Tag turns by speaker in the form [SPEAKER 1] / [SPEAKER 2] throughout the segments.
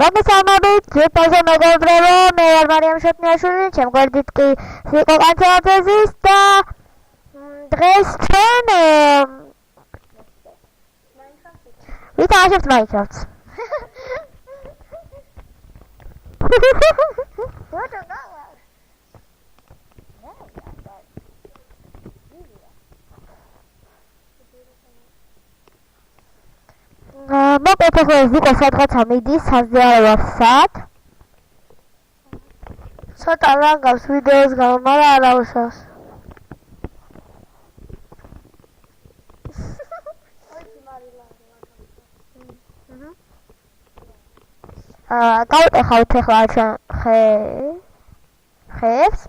[SPEAKER 1] მოგესალმებით, ძვირფასო მეგობრებო, მე ვარ მარიამ შოტნიაშვილი, ჩემ გვერდით კი სიკო კანცელაძე და დღეს ჩვენ ვითამაშებთ Minecraft-ს. მოკლედ ახლა ზიკო სადღაცა მიდის, საზიაროა სად. ცოტა ლანგავს ვიდეოს გამო, მაგრამ არ აუშავს. გავუტეხავთ ახლა ჩვენ ხეებს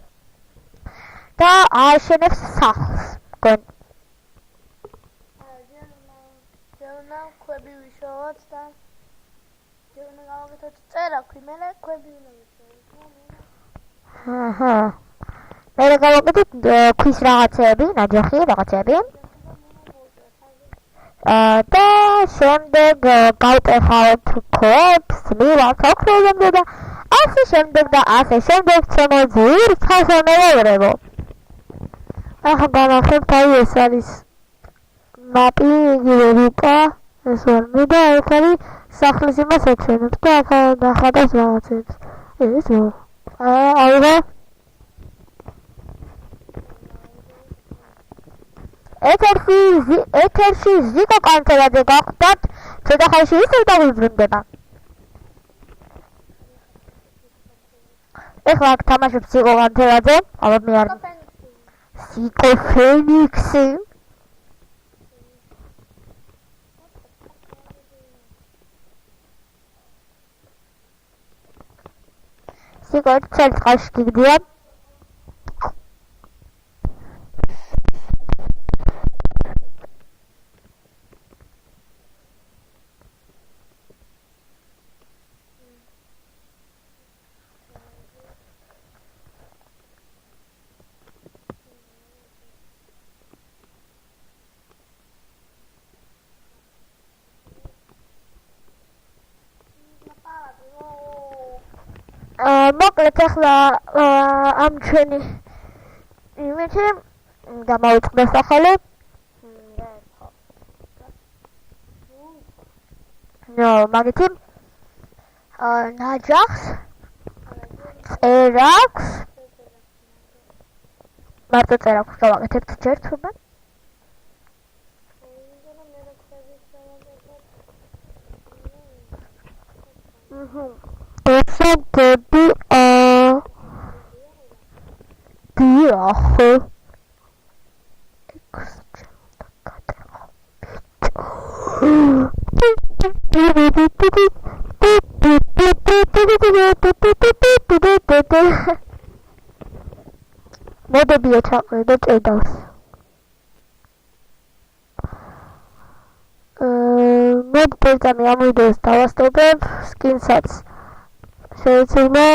[SPEAKER 1] და ააშენებს სახლს.
[SPEAKER 2] ქვები ვიშოვოთ და ჯერნა გავაკეთოთ წერაქვი, მერე ქვები უნდა ვიშოვოთ.
[SPEAKER 1] მერე გავაკეთოთ ქვის რაღაცები, ნაჯახი რაღაცები. და შემდეგ გავტეხავთ ქვებს, მივაქვს ოქროზე და ასე შემდეგ და ასე შემდეგ ძვირფასო მეგობრებო. ახლა განახლებთ, აი ეს არის მაპი, იგივე რუკა. ეს ვარ მე და აქ არის სახლის იმას აჩვენებს და აქ ნახატავს რაღაცებს. ეს აიღო. ეთერში ზიკო კანცელაძე გახვდათ, ცოტა ხანში ისევ დავიბრუნდება. ეხლა აქ თამაშობს ზიკო კანცელაძე, ალბათ მე არ ზიკო ფენიქსი. ზიკო ცელს ყავში გიგდია. მოკლედ ახლა ამ ჩვენი იმეთი გამოვიწყდა სახელი. მაგითი ნაჯახს წერაქვს მარტო წერაქვს გავაკეთებთ ჯერ თურმე. ესაგები დიახო მოდები ეჩაყრე ჭედავს. მოდბერტამი ამ ვიდეოს დავასტობებ სკინსაც შეიძლება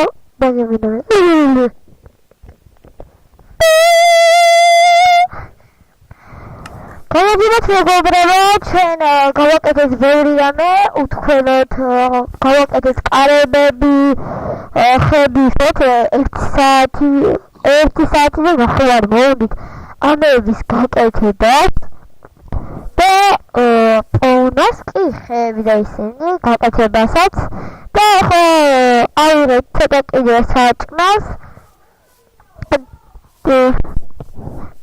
[SPEAKER 1] დაგებინავე. გავაგებოთ მეგობრებო, ჩვენ გავაკეთეთ ბევრი რამე, უთქვენოთ გავაკეთეთ კარებები, ხებისოთ 1 საათი და ნახევარი მოვედით ამების გაკეთებას და პოვნას კი ხეები და ისინი გაკეთებასაც და ახლა აიღეთ ცოტა კიდე საჭმელს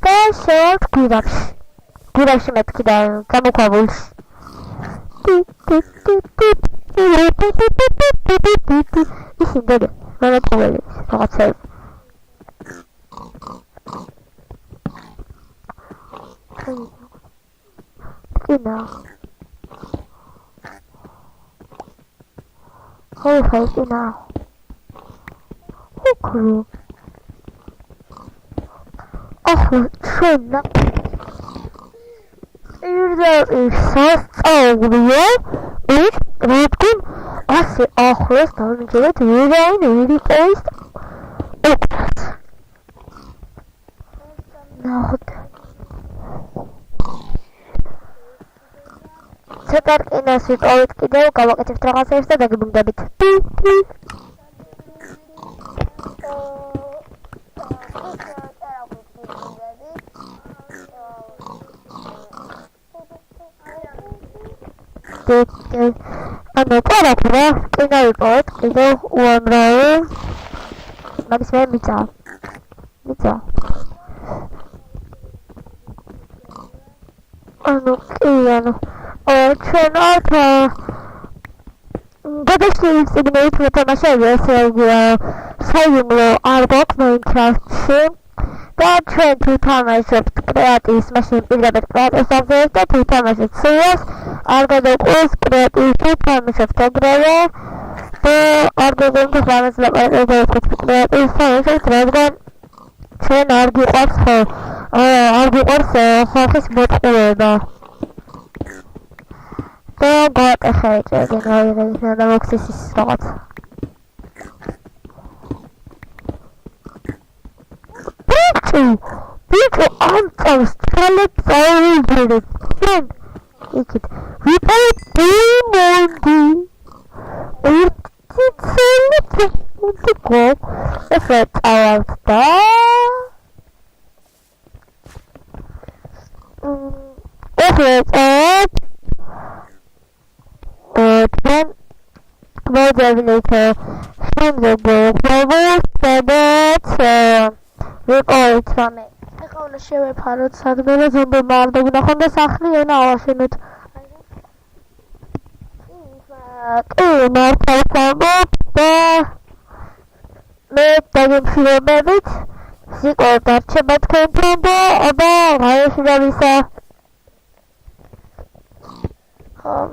[SPEAKER 1] და შევართ გვირაბში მეთქი და გამოქვაბულში. ისინი დედა მონაწილეები რაღაცები. Genau. Genau. Okay. Ach, schön, ne? Ich სასწაუგრიო ის რადგან ასე ახლოს დავიმჯერეთ ვირაინ ის ოქროს. ნახოთ. ცოტა რკინას ვიპოვით კიდევ, გავაკეთებთ რაღაცებს და დაგიბრუნდებით. ანუ წერათ რა, რკინა ვიპოვეთ კიდევ უამრავი. მაგის მე მიწა. ანუ ჩვენ აქ გადაშლილი წიგნით ვეთამაშები, ესე იგი საიმლო არ გვაქვს Minecraft-ში და ჩვენ თუ თამაშობთ კრეატივის მაშინ პირდაპირ კრეატივს აღზევთ და თუ თამაშობთ სუას არ გადაყვეს კრეატივში თამაშობთ ეგრევე და არ გადაგვენთ ამას ლაპარაკობთ კრეატივის თამაშობთ, რადგან ჩვენ არ გვიყვარს ხალხის მოტყუება. და გავაკეთეთ ეგრევე და მოხდეს ის რაღაც. ბიჭო ამ წავს თვალებს აუვიდეთ. ჩვენ იქით ვიპოვეთ დიმონდი. ერთი წელი მოდიკო ესე წავავთ და ჩვენ მოდევნით შემდეგ პრობლემას სადაც ვიყავით რამე. ეხლა უნდა შევეფაროთ სადმე ზომბებმა არ დაგვნახონ და სახლი ენა ავაშენოთ. კი, მართალს ამბობ და მე დაგემშვიდობებით სიყვარული დარჩება თქვენთან და აბა რაიში დავისა.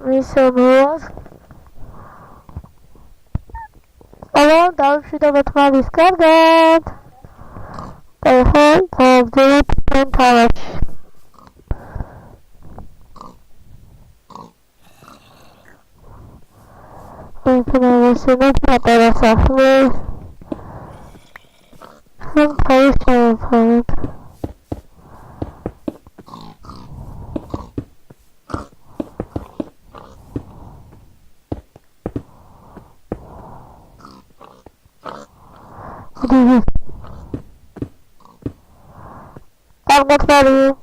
[SPEAKER 1] მისმოს აბა დავშვიდობთ მაგის კარგად. ეხლა გავდივით თამაში. ვინმე პატარა სახლი თავისთავად Argatari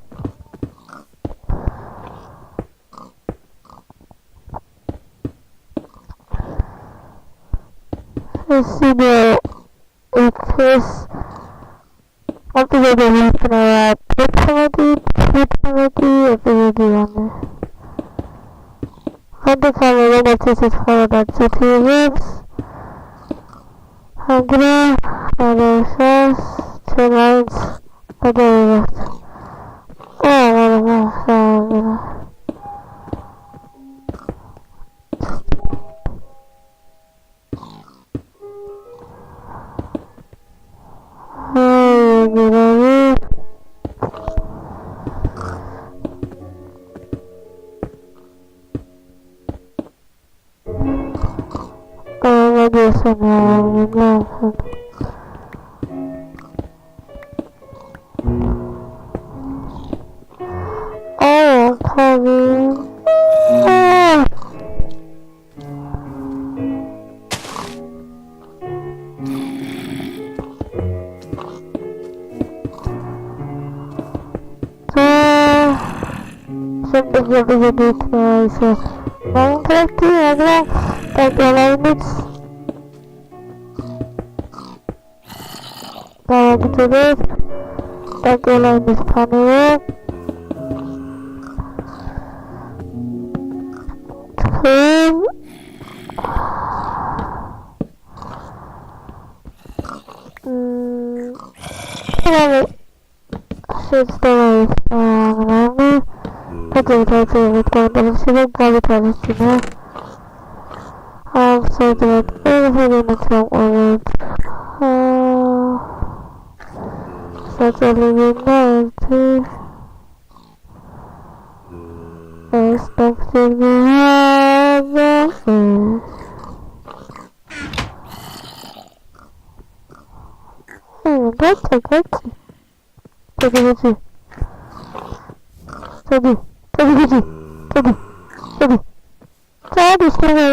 [SPEAKER 1] Sino it's what do they want to know? Personality, everyone. How the family notices is for about 2 weeks. Hungry, anxious, 2 months. Other Toby. ისინი